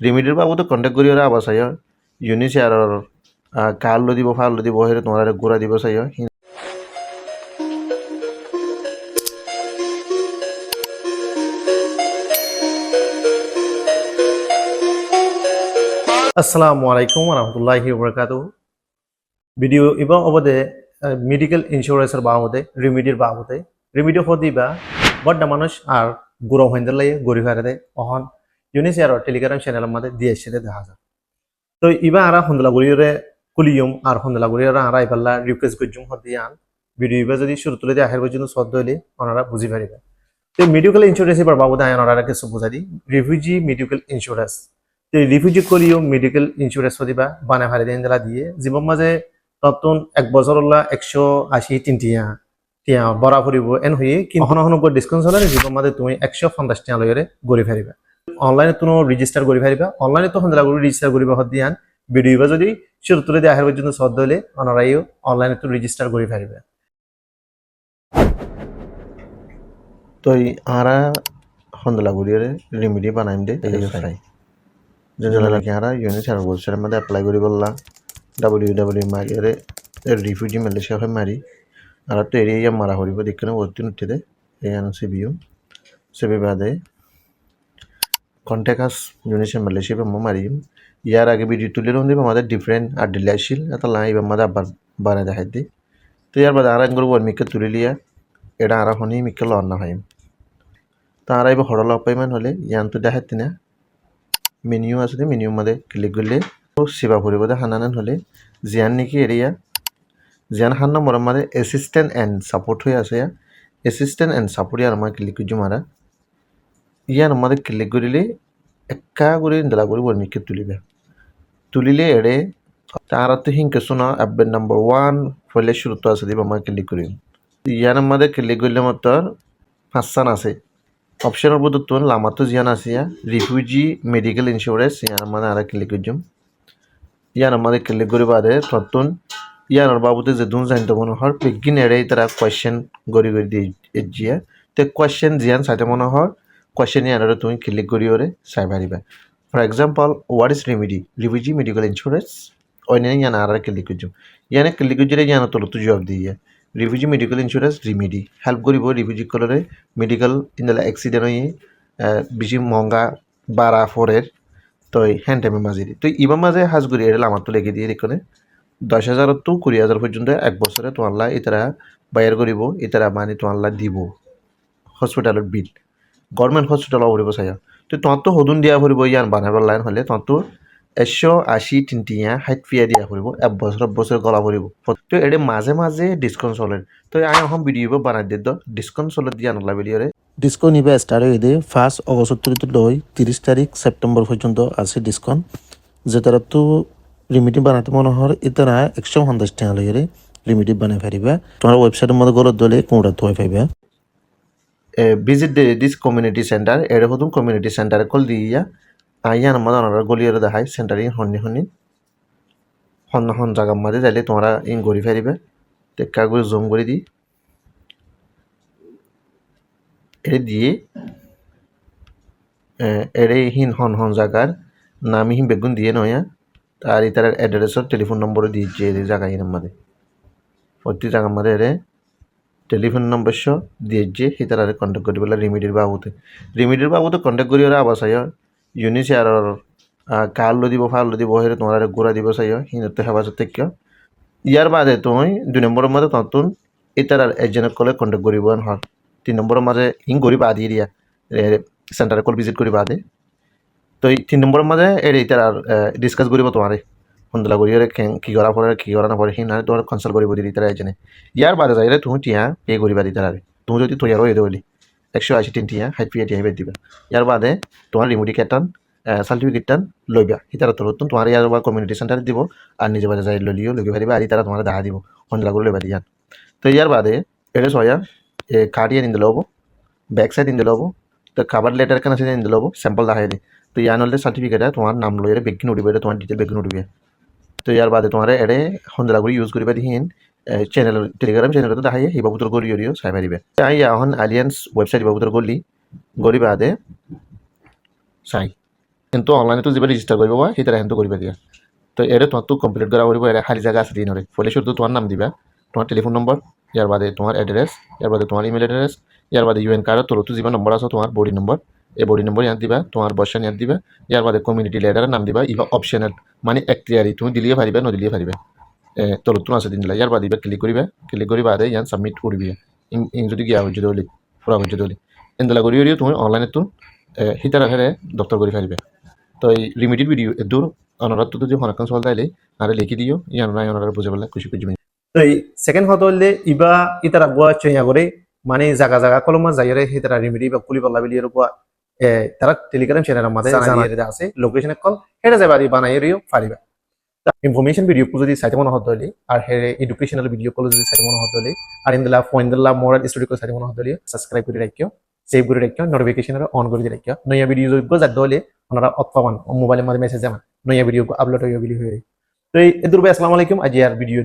রিমিডির বাবুতে contact করি ওরা আবার চাই ইউনিসিয়ারর কাল দিব ফাল দিব হেরে তোমার গুড়া দিব চাই আসসালামু আলাইকুম রহমতুল্লাহি ওবরাকাতুহু ভিডিও এবং অবদে মেডিকেল ইন্স্যুরেন্সের বাবদে রিমিডি হদিবা বড্ডা মানুষ আর গুড়ো হইন্দার লাগে গরি ফারে অহন ইউনিসিয়ার টেলিগ্রাম চ্যানেলের মধ্যে দিয়ে এসে দেখা যায় তো ইবা আরা হন্দলাগুড়িরে কুলিয়ম আর হন্দলাগুড়িরা আরা ইবাল্লা রিকোয়েস্ট করজুম হদিয়ান ভিডিও ইবা যদি শুরু তুলে দিয়ে আহের পর্যন্ত সদ্য হইলে ওনারা বুঝি পারিবে তো মেডিকেল ইন্স্যুরেন্স এবার বাবদে আয় ওনারা কিছু বুঝাই দিই রিফিউজি মেডিকেল ইন্স্যুরেন্স তো রিফিউজি করিও মেডিকেল ইন্স্যুরেন্স হদিবা বানা ভারে দেন দিয়ে জীবন মাঝে ততন এক বছর 180 টিয়া বরা ফুরিব এন হয়ে কিন্তু হন ডিসকাউন্ট চলে জীবন মাঝে তুমি 150 টিয়া লইরে গড়ি ফারিবা অনলাইনে তুমি রেজিস্টার করি ফারিবা অনলাইনে তো হন্দলা করে রেজিস্টার করিবা হদিয়ান ভিডিও যদি শুরু তুলে দিয়ে আহের পর্যন্ত সদ্য হলে অনারাইও অনলাইনে তো রেজিস্টার করি ফারিবা তো আরা হন্দলা করিরে রেমিডি বানাইম দে এই যেগুলো কি আরা ইউনিসিয়ার ওয়েবসাইটের মধ্যে অ্যাপ্লাই করি বললা www মারিরে রিফিউজি মালয়েশিয়া হয় মারি আর তো এরিয়া মারা হরিব দেখনে ওদিন উঠে এই সিবিউ সিবি বাদে কন্ট্যাক্ট আস ইউনিসিয়ার মালয়েশিয়া বা মারিম ইয়ার আগে ভিডিও তুলে রোন দিব আমাদের ডিফারেন্ট আর ডিলাইশিল এটা লাই বা আমাদের আবার বানায় দেখাই দি তো ইয়ার বাদে আর একবার ওয়ান মিকে তুলে লিয়া এটা আর হনি মিকে লন না হয় তো আর এবার হড়ল পেমেন্ট হলে ইয়ান তো দেখাইতে না মেনিউ আছে মেনিউ মধ্যে ক্লিক করলে সেবা ফুরিব হানানান হলে জিয়ান নাকি এরিয়া জিয়ান হান নম্বর মধ্যে অ্যাসিস্ট্যান্ট অ্যান্ড সাপোর্ট হয়ে আছে অ্যাসিস্ট্যান্ট অ্যান্ড সাপোর্ট ইয়ার আমার ক্লিক করছি মারা ইয়ার মধ্যে ক্লিক করিলে একা করে দলা করে বর্মিকে তুলিলে এড়ে তার তো হিংকে শোনা অ্যাপের নাম্বার 1 ফলে শুরু তো আছে দিব আমার ক্লিক করি ইয়ার মধ্যে ক্লিক করলে মতো 5 আছে অপশনের মধ্যে তো লামাতো জিয়ান আছে রিফিউজি মেডিকেল ইন্স্যুরেন্স ইয়ার মধ্যে আর ক্লিক করছুম ইয়ার মধ্যে ক্লিক করি বাদে তখন ইয়ার বাবুতে যে দুন জানতে মনে হয় বেগিন এড়ে তারা কোয়েশ্চেন গড়ি দিয়ে জিয়া তো কোয়েশ্চেন জিয়ান সাইতে মনে হয় কোয়েশ্চেন ইয়ার তুমি ক্লিক করি ওরে চাই পারিবা for example what is refugee medical insurance অন্যান্য ইয়ান আর ক্লিক করছুম ইয়ানে ক্লিক করলে ইয়ান তোলো তো জবাব দিয়ে refugee medical insurance remedy help করিব রিফিউজি কলরে মেডিকেল ইনদালা অ্যাক্সিডেন্ট হয়ে বেশি মহঙ্গা বাড়া ফোরের তো হ্যান্ড টাইমের মাঝে তো ইবার মাঝে হাজগুড়ি এটা আমার তো লেগে দিয়ে এখানে 10,000 তো 20,000 পর্যন্ত এক বছরে তোমার ইতারা বাইর করিব ইতারা মানে তোমার দিব হসপিটালের বিল গভর্নমেন্ট হসপিটাল অবরিব চাই তো তোমার তো হদুন দিয়া ফুরিব ইয়ান বানাবার লাইন হলে তোমার তো 180 তিনটিয়া হাইট ফিয়া দিয়া ফুরিব এক বছর গলা ফুরিব তো এটা মাঝে মাঝে ডিসকাউন্ট চলে তো আমি এখন ভিডিও বানাই দিত ডিসকাউন্ট চলে দিয়া নলা ভিডিওরে ডিসকাউন্ট ইবা স্টার্ট হয়ে দিয়ে 1 অগস্ট থেকে লই 30 তারিখ সেপ্টেম্বর পর্যন্ত আছে ডিসকাউন্ট যেটার তো রিমিটি বানাতে মনে হয় ইতারা 150 টাকা লইরে রিমিটি বানাই পারিবা তোমার ওয়েবসাইটের মধ্যে গলত দলে কোনটা থই পাইবা ভিজিট দিস কমিউনিটি সেন্টার এর হতুন কমিউনিটি সেন্টারে কল দিয়া আইয়ান আমাদের ওনারা গলিয়ারে দেখাই সেন্টারিং হন্নি হন জায়গার মাঝে যাইলে তোমরা ইন গড়ি ফেরিবে টেক্কা করে জুম করে দিই এটা দিয়ে এড়ে হন জায়গার নাম বেগুন দিয়ে নয়া আর ইতার অ্যাড্রেসর টেলিফোন নম্বরও দিয়েছে এই জায়গায় মধ্যে প্রতি জায়গার মধ্যে এর টেলিফোন নম্বর সহ দিয়েছে সেটার আর কন্ট্যাক্ট করি বলে রিমিডির বাবুতে কন্ট্যাক্ট করি ওরা আবার চাই ইউনিসিয়ারর কাল দিব ফাল দিব হেরে তোমার গুড়া দিব চাই হিনতে হেফাজত থেকে ইয়ার বাদে তুমি 2 নম্বরের মধ্যে নতুন ইতার আর এজেন্ট কলে কন্ট্যাক্ট করিব হয় 3 নম্বরের মাঝে গড়ি বা দিয়ে দিয়া সেন্টারে কল ভিজিট করি বাদে তো এই 3 নম্বরের মাঝে ইতার আর ডিসকাস করিব তোমারে হন্দলা করি কি করা পরে কি করা না পরে সি না তোমার কনসাল্ট কৰিব দিলি তারা এজেনে ইয়ার বাদে যাইলে তুমি টিয়া পে করিবা দি তারা তুমি যদি তৈয়ার হয়ে দেবলি 180 টিয়া হাইট ফিয়া টিয়া দিবা ইয়ার বাদে তোমার রিমোটি কেটান সার্টিফিকেট টান লইবা ইতারা তোর তোমার ইয়ার বা কমিউনিটি সেন্টারে দিব আর নিজে বাদে যাই লইও লইতে পারিবা আর তারা তোমার দেখা দিব হন্দলা করে লইবা দিয়ান তো ইয়ার বাদে এটা সয়া কার্ড ইয়ে নিতে লব ব্যাক সাইড নিতে লব তো খাবার লেটার কেন আছে নিতে লব স্যাম্পল দেখাই দি তো ইয়ার নলে সার্টিফিকেট তোমার নাম লইরে বেগিন উঠিবে তোমার ডিটেল বেগিন উঠিবে তো ইয়ার বাদে তোমার এড়ে হন্দলা করে ইউজ করিবা দিহিন চ্যানেল টেলিগ্রাম চ্যানেলতে দেখাই এই বাবুতর গড়ি ইউরিও চাই পারিবে আই এখন আলিয়েন্স ওয়েবসাইট বাবুতর গলি বাদে চাই কিন্তু অনলাইনে তো যিবা রেজিষ্টাৰ কৰিব বা সেই তারা হেন্তু কৰিবা দিয়া তো এৰে তোমার তো কমপ্লিট করা কৰিব এৰে খালি জায়গা আছে দিন হরে ফলে শুধু তোমার নাম দিবা তোমার টেলিফোন নম্বর ইয়ার বাদে তোমার এড্রেস ইয়ার বাদে তোমার ইমেল এড্রেস ইয়ার বাদে ইউএন কার্ডের তোর তো যিবা নম্বর আছে তোমার বডি নম্বর এই বডি নম্বর ইয়াত দিবা তোমার বর্ষণ ইয়াত দিবা ইয়ার বাদে কমিউনিটি লিডারের নাম দিবা ইবা অপশনাল মানে এক্তিয়ারি তুমি দিলিয়ে পারিবা নদিলিয়ে পারিবা তোর তো আছে দিন দিলা ইয়ার বাদে ইবা ক্লিক করি বাদে ইয়ান সাবমিট করবি ইন যদি গিয়া হচ্ছে দলি পুরা হচ্ছে দলি এন্দলা করি তুমি অনলাইনে তো হিতার আখেরে দপ্তর করি পারিবে তো এই লিমিটেড ভিডিও দূর অনারাত তো যদি হনাকান সল তাইলে আরে লিখি দিও ইয়ান নাই অনারা বুঝে বলে খুশি খুশি তো এই সেকেন্ড হতো হলে ইবা ইতারা গোয়া চইয়া করে মানে জায়গা জায়গা কলমা যাইরে হিতারা রিমিডি বা কুলি পাল্লা বিলিয়ে গোয়া তারা টেলিগ্রাম চ্যানেলের মধ্যে জানিয়ে আছে লোকেশনে কল হেটা যাবে আর বানাই রিও পারিবা ইনফরমেশন ভিডিও যদি সাইতে মনে হতে হলে আর হে এডুকেশনাল ভিডিও কল যদি সাইতে মনে হতে হলে আর ইন্দলা ফয়েন্দলা মোরাল স্টোরি কল সাইতে মনে হতে হলে সাবস্ক্রাইব করে রাখিও সেভ করে রাখিও নোটিফিকেশন অন করে রাখিও নয়া ভিডিও যদি যাতে হলে ওনারা অথবা মোবাইলের মধ্যে মেসেজ জানা নয়া ভিডিও আপলোড হয়ে গেলি হয়ে তো এই দুর্বে আসসালামু আলাইকুম আজ আর ভিডিও